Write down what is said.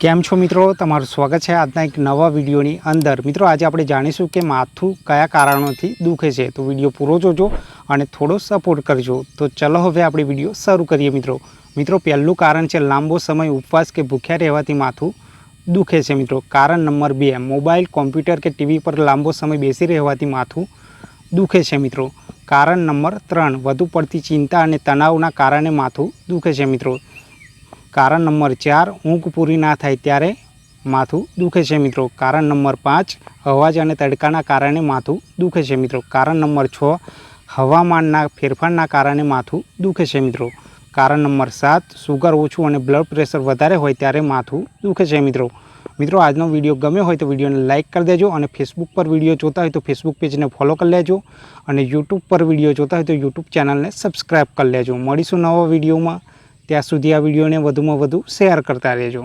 કેમ છો મિત્રો, તમારું સ્વાગત છે આજના એક નવા વિડીયોની અંદર। મિત્રો આજે આપણે જાણીશું કે માથું કયા કારણોથી દુખે છે, તો વિડીયો પૂરો જોજો અને થોડો સપોર્ટ કરજો। તો ચલો હવે આપણે વિડીયો શરૂ કરીએ। મિત્રો પહેલું કારણ છે લાંબો સમય ઉપવાસ કે ભૂખ્યા રહેવાથી માથું દુખે છે। મિત્રો કારણ નંબર 2, મોબાઈલ, કોમ્પ્યુટર કે ટીવી પર લાંબો સમય બેસી રહેવાથી માથું દુખે છે। મિત્રો કારણ નંબર 3, વધુ પડતી ચિંતા અને તણાવના કારણે માથું દુખે છે। મિત્રો કારણ નંબર 4, ઊંઘ પૂરી ના થાય ત્યારે માથું દુખે છે। મિત્રો કારણ નંબર 5, અવાજ અને તડકાના કારણે માથું દુખે છે। મિત્રો કારણ નંબર 6, હવામાનના ફેરફારના કારણે માથું દુખે છે। મિત્રો કારણ નંબર 7, સુગર ઓછું અને બ્લડ પ્રેશર વધારે હોય ત્યારે માથું દુખે છે। મિત્રો આજનો વિડીયો ગમ્યો હોય તો વિડીયોને લાઇક કરી દેજો અને ફેસબુક પર વિડીયો જોતા હોય તો ફેસબુક પેજને ફોલો કરી લેજો અને યુટ્યુબ પર વિડીયો જોતા હોય તો યુટ્યુબ ચેનલને સબસ્ક્રાઈબ કરી લેજો। મળીશું નવા વિડીયોમાં, ત્યાં સુધી આ વિડીયોને વધુમાં વધુ શેર કરતા રહેજો।